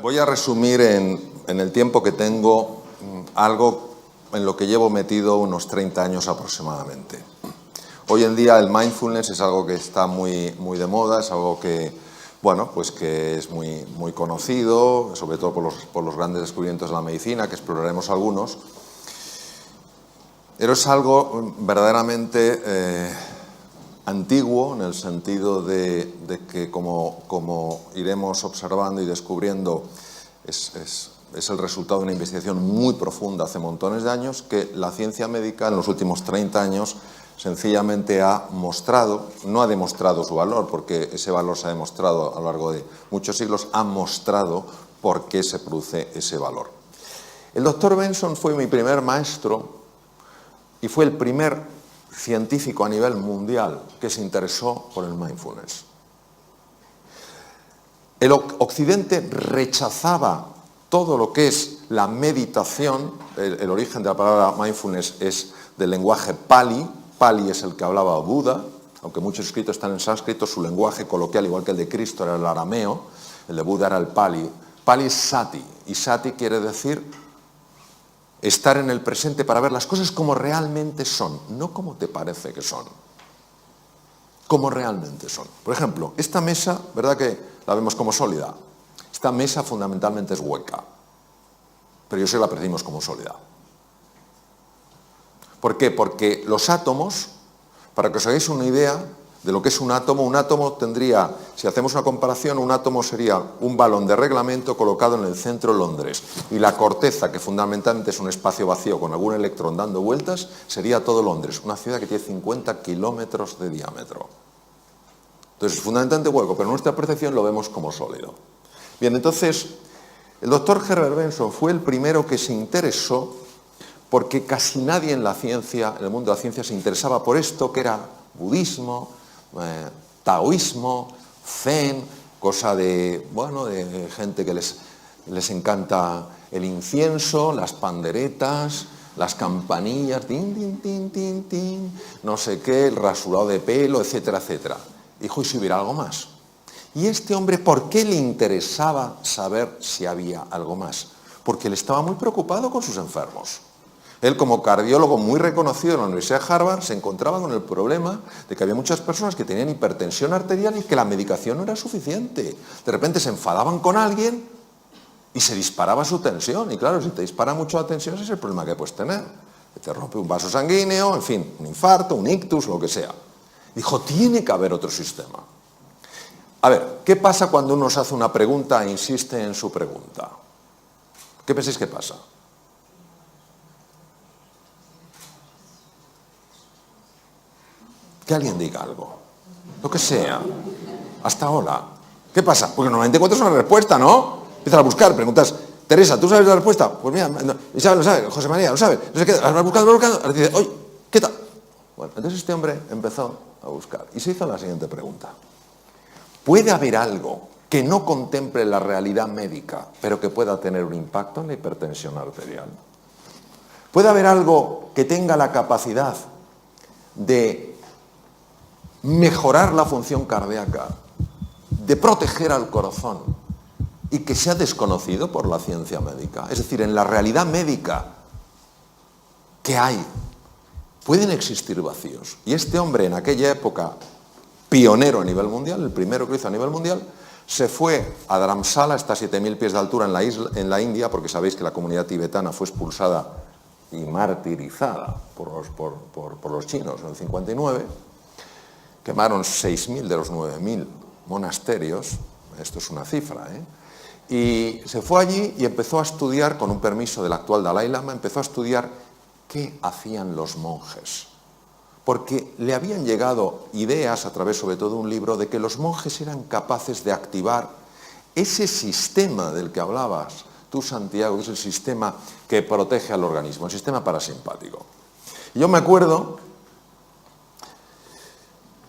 Voy a resumir en el tiempo que tengo algo en lo que llevo metido unos 30 años aproximadamente. Hoy en día el mindfulness es algo que está muy de moda, es algo que, bueno, pues que es muy conocido, sobre todo por los grandes descubrimientos de la medicina, que exploraremos algunos. Pero es algo verdaderamente antiguo, en el sentido de que, como iremos observando y descubriendo, es el resultado de una investigación muy profunda hace montones de años, que la ciencia médica en los últimos 30 años sencillamente ha mostrado, no ha demostrado su valor, porque ese valor se ha demostrado a lo largo de muchos siglos, ha mostrado por qué se produce ese valor. El doctor Benson fue mi primer maestro y fue el primer científico a nivel mundial que se interesó por el mindfulness. El Occidente rechazaba todo lo que es la meditación. El origen de la palabra mindfulness es del lenguaje Pali. Pali es el que hablaba Buda, aunque muchos escritos están en sánscrito, su lenguaje coloquial, igual que el de Cristo, era el arameo, el de Buda era el Pali. Pali es sati, y sati quiere decir estar en el presente para ver las cosas como realmente son, no como te parece que son, como realmente son. Por ejemplo, esta mesa, ¿verdad que la vemos como sólida? Esta mesa fundamentalmente es hueca, pero yo sé que la percibimos como sólida. ¿Por qué? Porque los átomos, para que os hagáis una idea de lo que es un átomo tendría, si hacemos una comparación, un átomo sería un balón de reglamento colocado en el centro de Londres, y la corteza, que fundamentalmente es un espacio vacío con algún electrón dando vueltas, sería todo Londres, una ciudad que tiene 50 kilómetros de diámetro. Entonces, es fundamentalmente hueco, pero en nuestra percepción lo vemos como sólido. Bien, entonces, el doctor Herbert Benson fue el primero que se interesó, porque casi nadie en la ciencia, en el mundo de la ciencia, se interesaba por esto, que era budismo, taoísmo, zen, cosa de, bueno, de gente que les encanta el incienso, las panderetas, las campanillas, tin, tin, tin, tin, tin, no sé qué, el rasurado de pelo, etcétera, etcétera. Dijo, ¿y si hubiera algo más? Y este hombre, ¿por qué le interesaba saber si había algo más? Porque él estaba muy preocupado con sus enfermos. Él, como cardiólogo muy reconocido en la Universidad de Harvard, se encontraba con el problema de que había muchas personas que tenían hipertensión arterial y que la medicación no era suficiente. De repente se enfadaban con alguien y se disparaba su tensión. Y claro, si te dispara mucho la tensión, ese es el problema que puedes tener. Que te rompe un vaso sanguíneo, en fin, un infarto, un ictus, lo que sea. Dijo, tiene que haber otro sistema. A ver, ¿qué pasa cuando uno se hace una pregunta e insiste en su pregunta? ¿Qué pensáis que pasa? Que alguien diga algo, lo que sea, hasta ahora. ¿Qué pasa? Porque normalmente encuentras una respuesta, ¿no? Empiezas a buscar, preguntas, Teresa, ¿tú sabes la respuesta? Pues mira, Isabel lo sabe, José María lo sabe, no sé qué, vas buscando, ahora dice, oye, ¿qué tal? Bueno, entonces este hombre empezó a buscar y se hizo la siguiente pregunta. ¿Puede haber algo que no contemple la realidad médica, pero que pueda tener un impacto en la hipertensión arterial? ¿Puede haber algo que tenga la capacidad de mejorar la función cardíaca, de proteger al corazón y que sea desconocido por la ciencia médica? Es decir, en la realidad médica que hay, pueden existir vacíos. Y este hombre, en aquella época, pionero a nivel mundial, el primero que lo hizo a nivel mundial, se fue a Dharamsala, está a 7.000 pies de altura en la India, porque sabéis que la comunidad tibetana fue expulsada y martirizada por los chinos en el 59, quemaron 6.000 de los 9.000 monasterios, esto es una cifra, y se fue allí y empezó a estudiar, con un permiso del actual Dalai Lama, empezó a estudiar qué hacían los monjes. Porque le habían llegado ideas, a través sobre todo de un libro, de que los monjes eran capaces de activar ese sistema del que hablabas tú, Santiago, que es el sistema que protege al organismo, el sistema parasimpático. Y yo me acuerdo,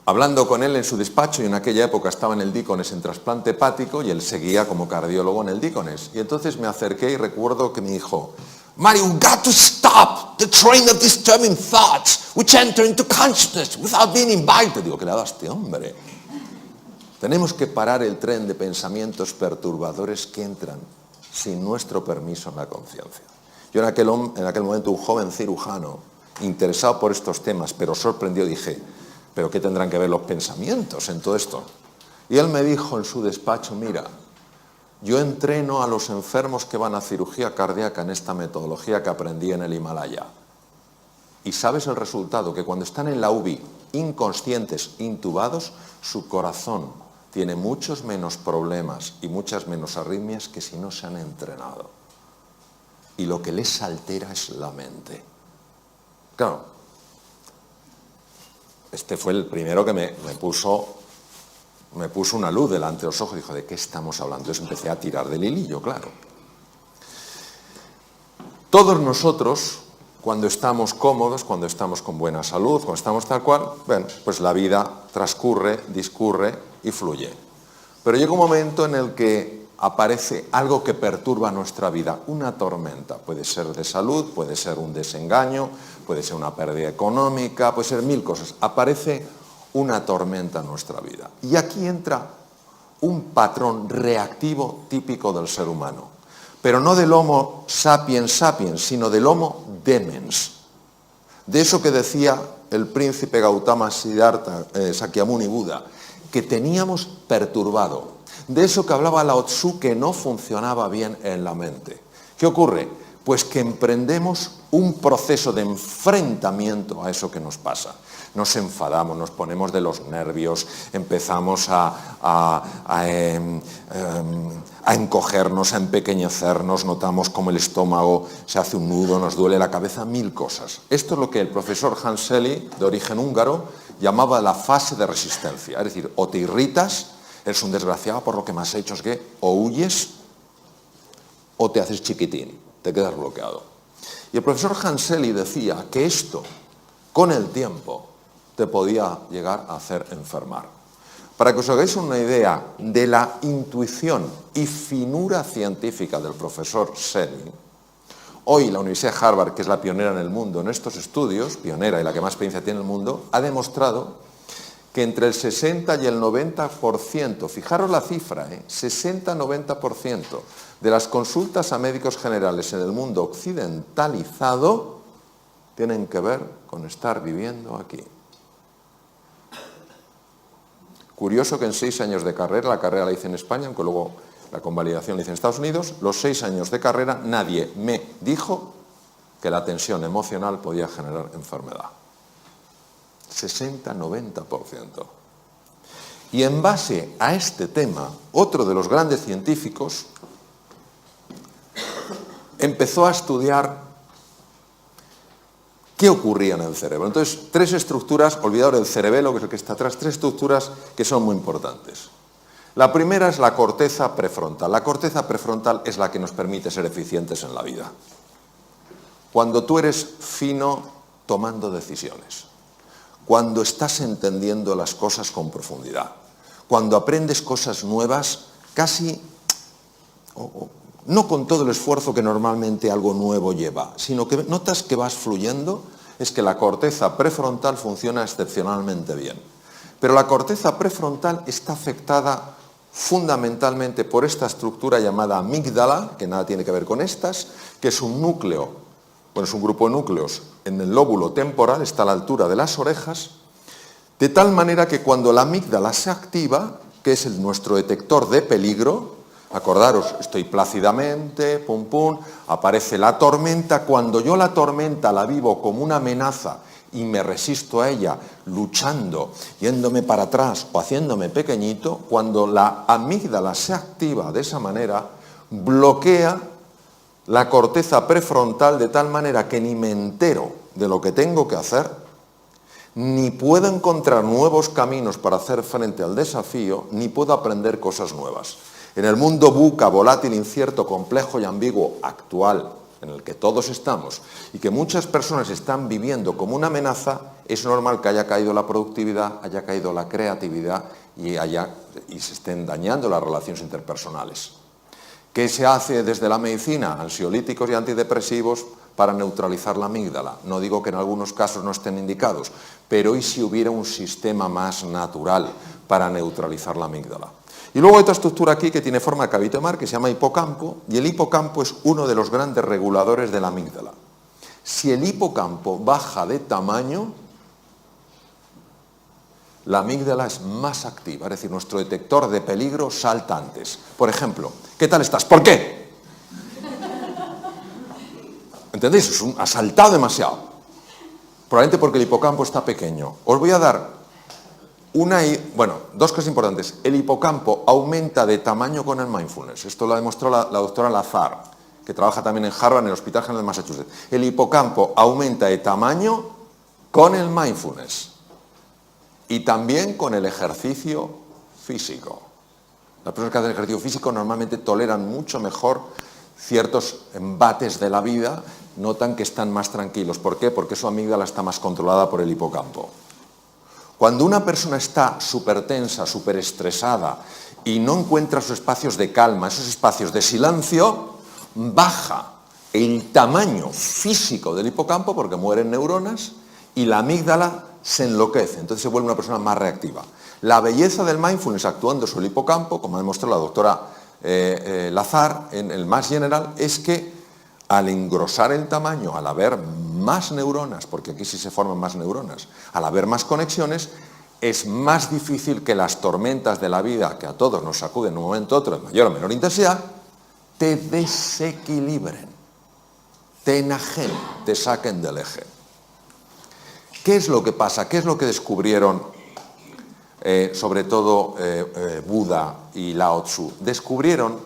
hablando con él en su despacho, y en aquella época estaba en el Dícones en trasplante hepático, y él seguía como cardiólogo en el Dícones. Y entonces me acerqué y recuerdo que me dijo, Mario, you've got to stop the train of disturbing thoughts which enter into consciousness without being invited. Digo, ¿qué le ha dado a este hombre? Tenemos que parar el tren de pensamientos perturbadores que entran sin nuestro permiso en la conciencia. Yo en aquel momento, un joven cirujano, interesado por estos temas, pero sorprendido, dije, ¿pero qué tendrán que ver los pensamientos en todo esto? Y él me dijo en su despacho, mira, yo entreno a los enfermos que van a cirugía cardíaca en esta metodología que aprendí en el Himalaya. Y sabes el resultado, que cuando están en la UBI, inconscientes, intubados, su corazón tiene muchos menos problemas y muchas menos arritmias que si no se han entrenado. Y lo que les altera es la mente. Claro, este fue el primero que me puso una luz delante de los ojos y dijo, ¿de qué estamos hablando? Entonces empecé a tirar del hilillo, claro. Todos nosotros, cuando estamos cómodos, cuando estamos con buena salud, cuando estamos tal cual, bueno, pues la vida transcurre, discurre y fluye. Pero llega un momento en el que aparece algo que perturba nuestra vida, una tormenta. Puede ser de salud, puede ser un desengaño, puede ser una pérdida económica, puede ser mil cosas. Aparece una tormenta en nuestra vida. Y aquí entra un patrón reactivo típico del ser humano. Pero no del Homo sapiens sapiens, sino del Homo demens. De eso que decía el príncipe Gautama Siddhartha Sakyamuni Buda, que teníamos perturbado. De eso que hablaba Lao Tzu, que no funcionaba bien en la mente. ¿Qué ocurre? Pues que emprendemos un proceso de enfrentamiento a eso que nos pasa. Nos enfadamos, nos ponemos de los nervios, empezamos a encogernos, a empequeñecernos, notamos como el estómago se hace un nudo, nos duele la cabeza, mil cosas. Esto es lo que el profesor Hans Selye, de origen húngaro, llamaba la fase de resistencia. Es decir, o te irritas, eres un desgraciado por lo que me has hecho, es que o huyes o te haces chiquitín, te quedas bloqueado. Y el profesor Hans Selye decía que esto, con el tiempo, te podía llegar a hacer enfermar. Para que os hagáis una idea de la intuición y finura científica del profesor Selye, hoy la Universidad de Harvard, que es la pionera en el mundo en estos estudios, pionera y la que más experiencia tiene en el mundo, ha demostrado que entre el 60 y el 90%, fijaros la cifra, 60-90% de las consultas a médicos generales en el mundo occidentalizado tienen que ver con estar viviendo aquí. Curioso que en 6 años de carrera, la carrera la hice en España, aunque luego la convalidación la hice en Estados Unidos, los 6 años de carrera nadie me dijo que la tensión emocional podía generar enfermedad. 60-90%. Y en base a este tema, otro de los grandes científicos empezó a estudiar qué ocurría en el cerebro. Entonces, 3 estructuras, olvidaos del cerebelo, que es el que está atrás, 3 estructuras que son muy importantes. La primera es la corteza prefrontal. La corteza prefrontal es la que nos permite ser eficientes en la vida. Cuando tú eres fino tomando decisiones, cuando estás entendiendo las cosas con profundidad, cuando aprendes cosas nuevas, casi, no con todo el esfuerzo que normalmente algo nuevo lleva, sino que notas que vas fluyendo, es que la corteza prefrontal funciona excepcionalmente bien. Pero la corteza prefrontal está afectada fundamentalmente por esta estructura llamada amígdala, que nada tiene que ver con estas, que es un núcleo, bueno, es un grupo de núcleos en el lóbulo temporal, está a la altura de las orejas, de tal manera que cuando la amígdala se activa, que es nuestro detector de peligro, acordaros, estoy plácidamente, pum pum, aparece la tormenta, cuando yo la tormenta la vivo como una amenaza y me resisto a ella, luchando, yéndome para atrás o haciéndome pequeñito, cuando la amígdala se activa de esa manera, bloquea la corteza prefrontal de tal manera que ni me entero de lo que tengo que hacer, ni puedo encontrar nuevos caminos para hacer frente al desafío, ni puedo aprender cosas nuevas. En el mundo VUCA, volátil, incierto, complejo y ambiguo actual, en el que todos estamos, y que muchas personas están viviendo como una amenaza, es normal que haya caído la productividad, haya caído la creatividad y se estén dañando las relaciones interpersonales. ¿Qué se hace desde la medicina? Ansiolíticos y antidepresivos para neutralizar la amígdala. No digo que en algunos casos no estén indicados, pero ¿y si hubiera un sistema más natural para neutralizar la amígdala. Y luego hay otra estructura aquí que tiene forma de cabito de mar que se llama hipocampo, y el hipocampo es uno de los grandes reguladores de la amígdala. Si el hipocampo baja de tamaño, la amígdala es más activa, es decir, nuestro detector de peligro salta antes. Por ejemplo, ¿qué tal estás? ¿Por qué? ¿Entendéis? Ha saltado demasiado. Probablemente porque el hipocampo está pequeño. Os voy a dar dos cosas importantes. El hipocampo aumenta de tamaño con el mindfulness. Esto lo demostró la doctora Lazar, que trabaja también en Harvard, en el Hospital General de Massachusetts. El hipocampo aumenta de tamaño con el mindfulness y también con el ejercicio físico. Las personas que hacen ejercicio físico normalmente toleran mucho mejor ciertos embates de la vida, notan que están más tranquilos. ¿Por qué? Porque su amígdala está más controlada por el hipocampo. Cuando una persona está súper tensa, súper estresada y no encuentra sus espacios de calma, esos espacios de silencio, baja el tamaño físico del hipocampo porque mueren neuronas y la amígdala se enloquece, entonces se vuelve una persona más reactiva. La belleza del mindfulness actuando sobre el hipocampo, como ha demostrado la doctora Lazar en el Mass General, es que al engrosar el tamaño, al haber más neuronas, porque aquí sí se forman más neuronas, al haber más conexiones, es más difícil que las tormentas de la vida, que a todos nos sacuden en un momento u otro, de mayor o menor intensidad, te desequilibren, te enajenen, te saquen del eje. ¿Qué es lo que pasa? ¿Qué es lo que descubrieron sobre todo Buda y Lao Tzu? Descubrieron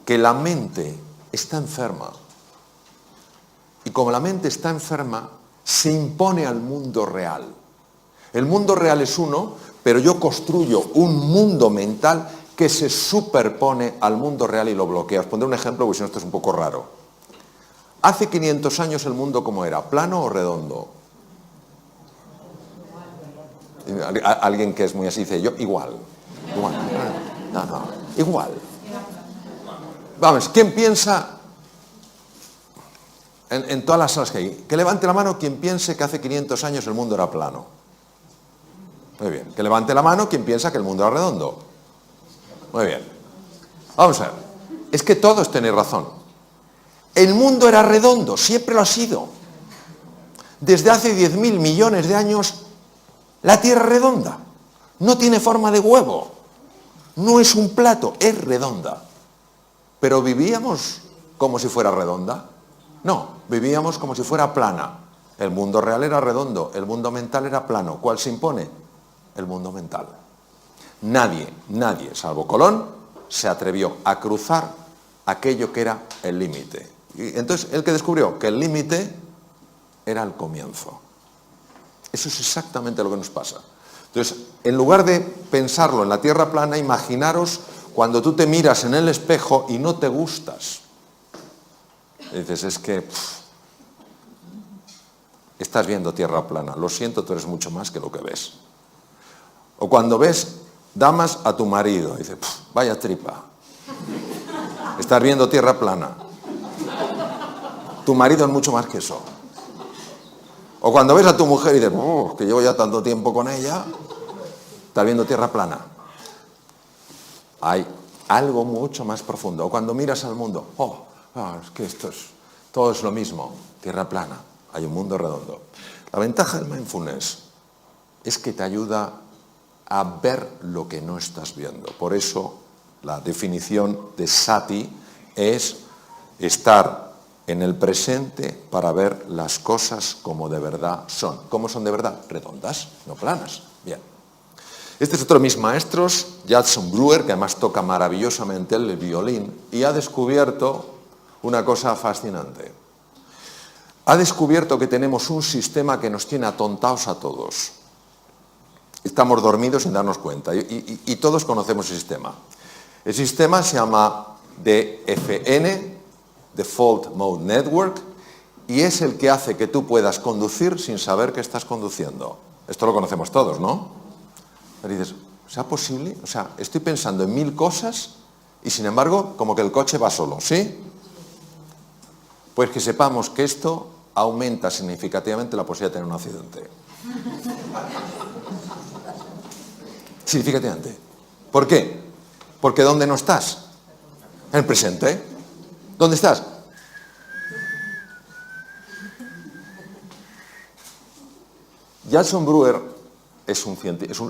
que la mente está enferma. Y como la mente está enferma, se impone al mundo real. El mundo real es uno, pero yo construyo un mundo mental que se superpone al mundo real y lo bloquea. Os pondré un ejemplo, porque si no esto es un poco raro. Hace 500 años el mundo ¿cómo era? ¿Plano o redondo? Alguien que es muy así dice, yo igual. No, igual. Vamos, ¿quién piensa en todas las salas que hay? Que levante la mano quien piense que hace 500 años el mundo era plano. Muy bien. Que levante la mano quien piensa que el mundo era redondo. Muy bien. Vamos a ver. Es que todos tenéis razón. El mundo era redondo, siempre lo ha sido. Desde hace 10.000 millones de años, la Tierra es redonda. No tiene forma de huevo. No es un plato, es redonda. Pero ¿vivíamos como si fuera redonda? No, vivíamos como si fuera plana. El mundo real era redondo, el mundo mental era plano. ¿Cuál se impone? El mundo mental. Nadie, salvo Colón, se atrevió a cruzar aquello que era el límite. Y entonces, ¿el que descubrió? Que el límite era el comienzo. Eso es exactamente lo que nos pasa. Entonces, en lugar de pensarlo en la Tierra plana, imaginaros cuando tú te miras en el espejo y no te gustas. Y dices, es que estás viendo Tierra plana. Lo siento, tú eres mucho más que lo que ves. O cuando ves damas a tu marido, dices, vaya tripa. Estás viendo Tierra plana. Tu marido es mucho más que eso. O cuando ves a tu mujer y dices, que llevo ya tanto tiempo con ella, estás viendo Tierra plana. Hay algo mucho más profundo. O cuando miras al mundo, es que todo es lo mismo, Tierra plana, hay un mundo redondo. La ventaja del mindfulness es que te ayuda a ver lo que no estás viendo. Por eso la definición de sati es estar en el presente para ver las cosas como de verdad son. ¿Cómo son de verdad? Redondas, no planas. Bien. Este es otro de mis maestros, Judson Brewer, que además toca maravillosamente el violín, y ha descubierto una cosa fascinante. Ha descubierto que tenemos un sistema que nos tiene atontados a todos. Estamos dormidos sin darnos cuenta, y todos conocemos el sistema. El sistema se llama DFN, Default Mode Network, y es el que hace que tú puedas conducir sin saber que estás conduciendo. Esto lo conocemos todos, ¿no? Pero dices, ¿será posible? O sea, estoy pensando en 1000 cosas y sin embargo, como que el coche va solo, ¿sí? Pues que sepamos que esto aumenta significativamente la posibilidad de tener un accidente. significativamente. ¿Por qué? Porque ¿dónde no estás? En el presente. ¿Dónde estás? Jason Brewer es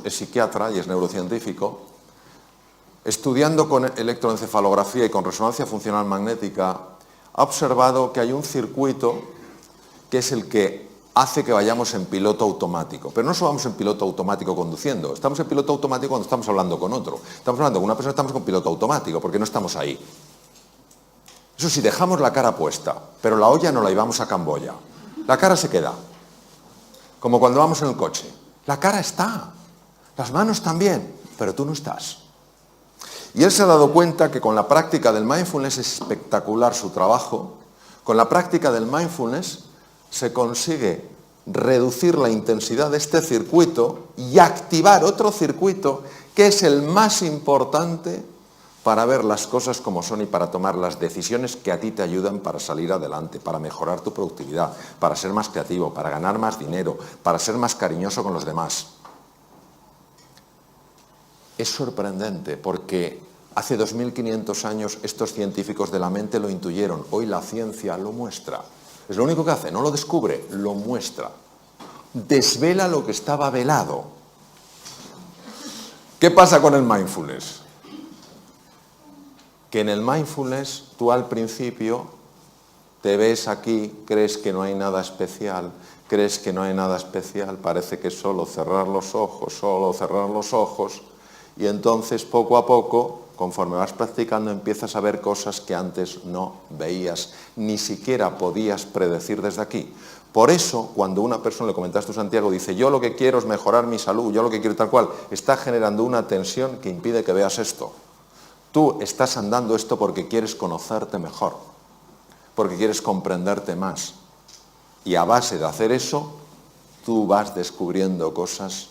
psiquiatra y es neurocientífico. Estudiando con electroencefalografía y con resonancia funcional magnética, ha observado que hay un circuito que es el que hace que vayamos en piloto automático. Pero no solo vamos en piloto automático conduciendo, estamos en piloto automático cuando estamos hablando con otro. Estamos hablando con una persona, estamos con piloto automático, porque no estamos ahí. Eso sí, dejamos la cara puesta, pero la olla no la llevamos a Camboya. La cara se queda, como cuando vamos en el coche. La cara está, las manos también, pero tú no estás. Y él se ha dado cuenta que con la práctica del mindfulness es espectacular su trabajo. Con la práctica del mindfulness se consigue reducir la intensidad de este circuito y activar otro circuito que es el más importante para ver las cosas como son y para tomar las decisiones que a ti te ayudan para salir adelante, para mejorar tu productividad, para ser más creativo, para ganar más dinero, para ser más cariñoso con los demás. Es sorprendente porque hace 2500 años estos científicos de la mente lo intuyeron. Hoy la ciencia lo muestra. Es lo único que hace, no lo descubre, lo muestra. Desvela lo que estaba velado. ¿Qué pasa con el mindfulness? Que en el mindfulness tú al principio te ves aquí, crees que no hay nada especial, parece que es solo cerrar los ojos, y entonces poco a poco, conforme vas practicando, empiezas a ver cosas que antes no veías, ni siquiera podías predecir desde aquí. Por eso, cuando una persona, le comentaste tú, Santiago, dice, yo lo que quiero es mejorar mi salud, yo lo que quiero tal cual, está generando una tensión que impide que veas esto. Tú estás andando esto porque quieres conocerte mejor, porque quieres comprenderte más. Y a base de hacer eso, tú vas descubriendo cosas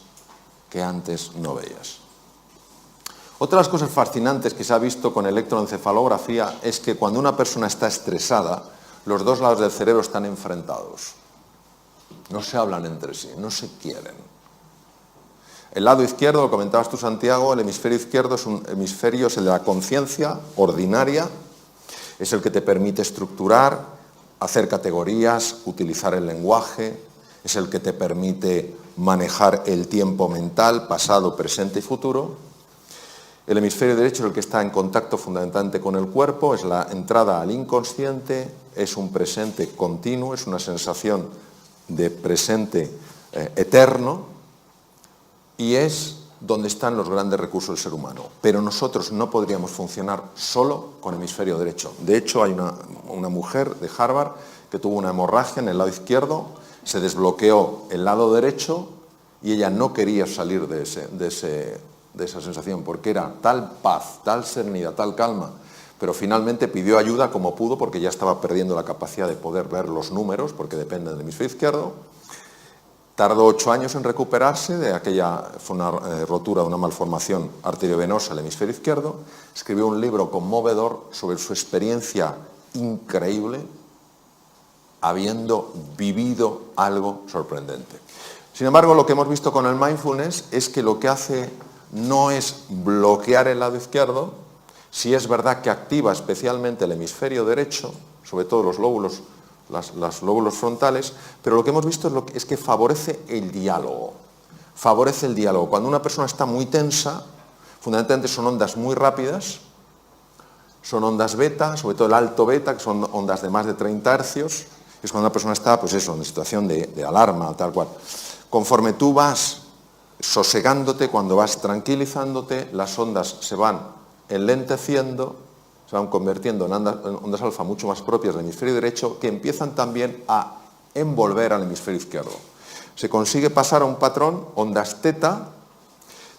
que antes no veías. Otra de las cosas fascinantes que se ha visto con electroencefalografía es que cuando una persona está estresada, los dos lados del cerebro están enfrentados. No se hablan entre sí, no se quieren. El lado izquierdo, lo comentabas tú, Santiago, el hemisferio izquierdo es un hemisferio, es el de la conciencia ordinaria, es el que te permite estructurar, hacer categorías, utilizar el lenguaje, es el que te permite manejar el tiempo mental, pasado, presente y futuro. El hemisferio derecho es el que está en contacto fundamentalmente con el cuerpo, es la entrada al inconsciente, es un presente continuo, es una sensación de presente eterno y es donde están los grandes recursos del ser humano. Pero nosotros no podríamos funcionar solo con hemisferio derecho. De hecho, hay una mujer de Harvard que tuvo una hemorragia en el lado izquierdo, se desbloqueó el lado derecho y ella no quería salir de esa sensación, porque era tal paz, tal serenidad, tal calma, pero finalmente pidió ayuda como pudo porque ya estaba perdiendo la capacidad de poder ver los números, porque dependen del hemisferio izquierdo. Tardó 8 años en recuperarse de aquella, fue una rotura de una malformación arteriovenosa del hemisferio izquierdo. Escribió un libro conmovedor sobre su experiencia increíble, habiendo vivido algo sorprendente. Sin embargo, lo que hemos visto con el mindfulness es que lo que hace no es bloquear el lado izquierdo, sí es verdad que activa especialmente el hemisferio derecho, sobre todo los lóbulos, los lóbulos frontales, pero lo que hemos visto es que favorece el diálogo. Favorece el diálogo. Cuando una persona está muy tensa, fundamentalmente son ondas muy rápidas, son ondas beta, sobre todo el alto beta, que son ondas de más de 30 hercios, es cuando una persona está, pues eso, en situación de alarma, tal cual. Conforme tú vas sosegándote, cuando vas tranquilizándote, las ondas se van enlenteciendo, se van convirtiendo en ondas alfa mucho más propias del hemisferio derecho, que empiezan también a envolver al hemisferio izquierdo. Se consigue pasar a un patrón, ondas teta,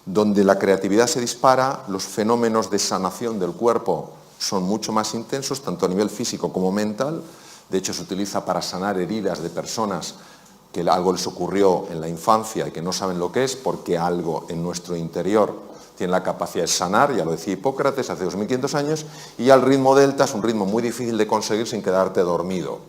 donde la creatividad se dispara, los fenómenos de sanación del cuerpo son mucho más intensos, tanto a nivel físico como mental. De hecho, se utiliza para sanar heridas de personas que algo les ocurrió en la infancia y que no saben lo que es, porque algo en nuestro interior tiene la capacidad de sanar, ya lo decía Hipócrates hace 2500 años, y ya el ritmo delta es un ritmo muy difícil de conseguir sin quedarte dormido.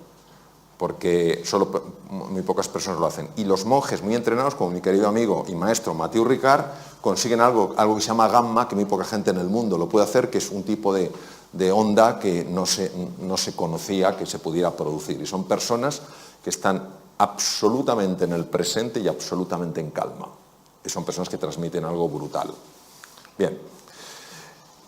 porque solo muy pocas personas lo hacen. Y los monjes muy entrenados, como mi querido amigo y maestro Mathieu Ricard, consiguen algo que se llama gamma, que muy poca gente en el mundo lo puede hacer, que es un tipo de onda que no se conocía que se pudiera producir. Y son personas que están absolutamente en el presente y absolutamente en calma. Y son personas que transmiten algo brutal. Bien.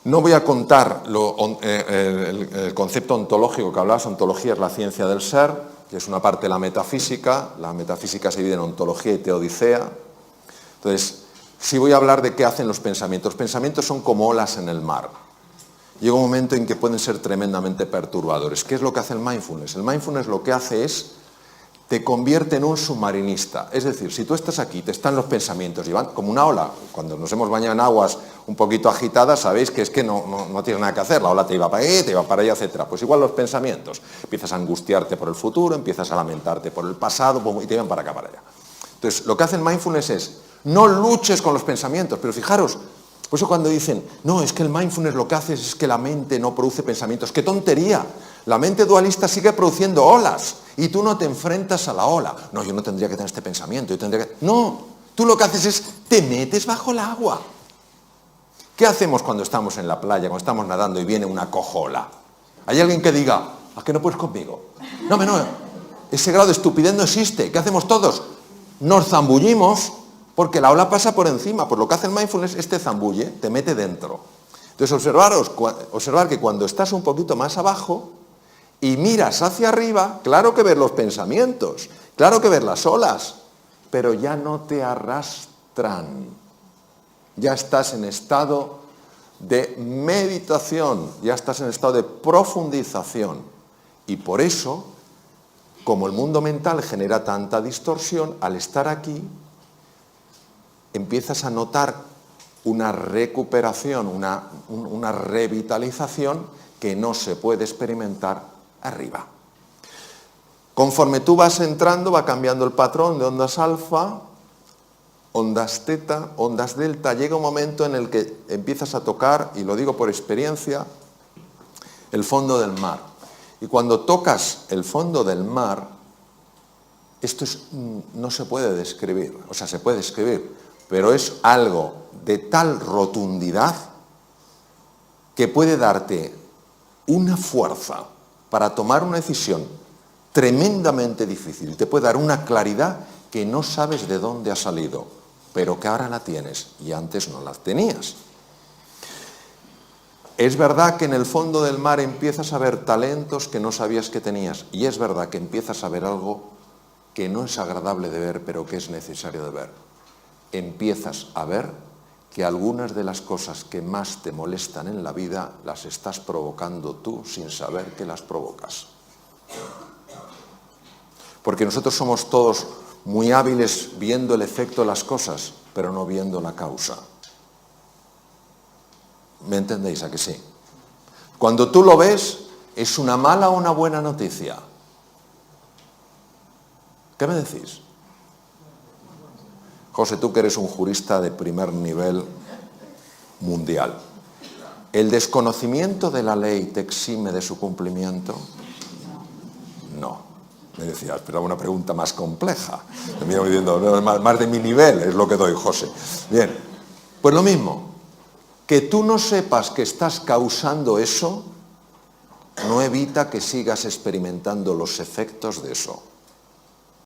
No voy a contar el concepto ontológico que hablabas. Ontología es la ciencia del ser, que es una parte de la metafísica. La metafísica se divide en ontología y teodicea. Entonces, sí voy a hablar de qué hacen los pensamientos. Los pensamientos son como olas en el mar. Llega un momento en que pueden ser tremendamente perturbadores. ¿Qué es lo que hace el mindfulness? El mindfulness lo que hace es te convierte en un submarinista. Es decir, si tú estás aquí, te están los pensamientos y van como una ola. Cuando nos hemos bañado en aguas un poquito agitadas, sabéis que es que no tienes nada que hacer. La ola te iba para ahí, te iba para allá, etc. Pues igual los pensamientos. Empiezas a angustiarte por el futuro, empiezas a lamentarte por el pasado y te van para acá, para allá. Entonces, lo que hace el mindfulness es, no luches con los pensamientos. Pero fijaros, por eso cuando dicen, no, es que el mindfulness lo que hace es que la mente no produce pensamientos. ¡Qué tontería! La mente dualista sigue produciendo olas y tú no te enfrentas a la ola. No, yo no tendría que tener este pensamiento, yo tendría que... No, tú lo que haces es, te metes bajo el agua. ¿Qué hacemos cuando estamos en la playa, cuando estamos nadando y viene una cojola? ¿Hay alguien que diga, ¿a qué no puedes conmigo? No, ese grado de estupidez no existe. ¿Qué hacemos todos? Nos zambullimos porque la ola pasa por encima. Por lo que hace el mindfulness, te zambulle, te mete dentro. Entonces observar que cuando estás un poquito más abajo y miras hacia arriba, claro que ves los pensamientos, claro que ves las olas, pero ya no te arrastran. Ya estás en estado de meditación, ya estás en estado de profundización. Y por eso, como el mundo mental genera tanta distorsión, al estar aquí, empiezas a notar una recuperación, una revitalización que no se puede experimentar arriba. Conforme tú vas entrando, va cambiando el patrón de ondas alfa, ondas teta, ondas delta. Llega un momento en el que empiezas a tocar, y lo digo por experiencia, el fondo del mar. Y cuando tocas el fondo del mar, esto no se puede describir, o sea, se puede describir, pero es algo de tal rotundidad que puede darte una fuerza para tomar una decisión tremendamente difícil. Te puede dar una claridad que no sabes de dónde ha salido, pero que ahora la tienes y antes no la tenías. Es verdad que en el fondo del mar empiezas a ver talentos que no sabías que tenías, y es verdad que empiezas a ver algo que no es agradable de ver, pero que es necesario de ver. Empiezas a ver que algunas de las cosas que más te molestan en la vida las estás provocando tú sin saber que las provocas. Porque nosotros somos todos muy hábiles viendo el efecto de las cosas, pero no viendo la causa. ¿Me entendéis a que sí? Cuando tú lo ves, ¿es una mala o una buena noticia? ¿Qué me decís? José, tú que eres un jurista de primer nivel mundial, ¿el desconocimiento de la ley te exime de su cumplimiento? No. Me decía, esperaba una pregunta más compleja. Me mira diciendo, no, más de mi nivel es lo que doy, José. Bien, pues lo mismo. Que tú no sepas que estás causando eso no evita que sigas experimentando los efectos de eso.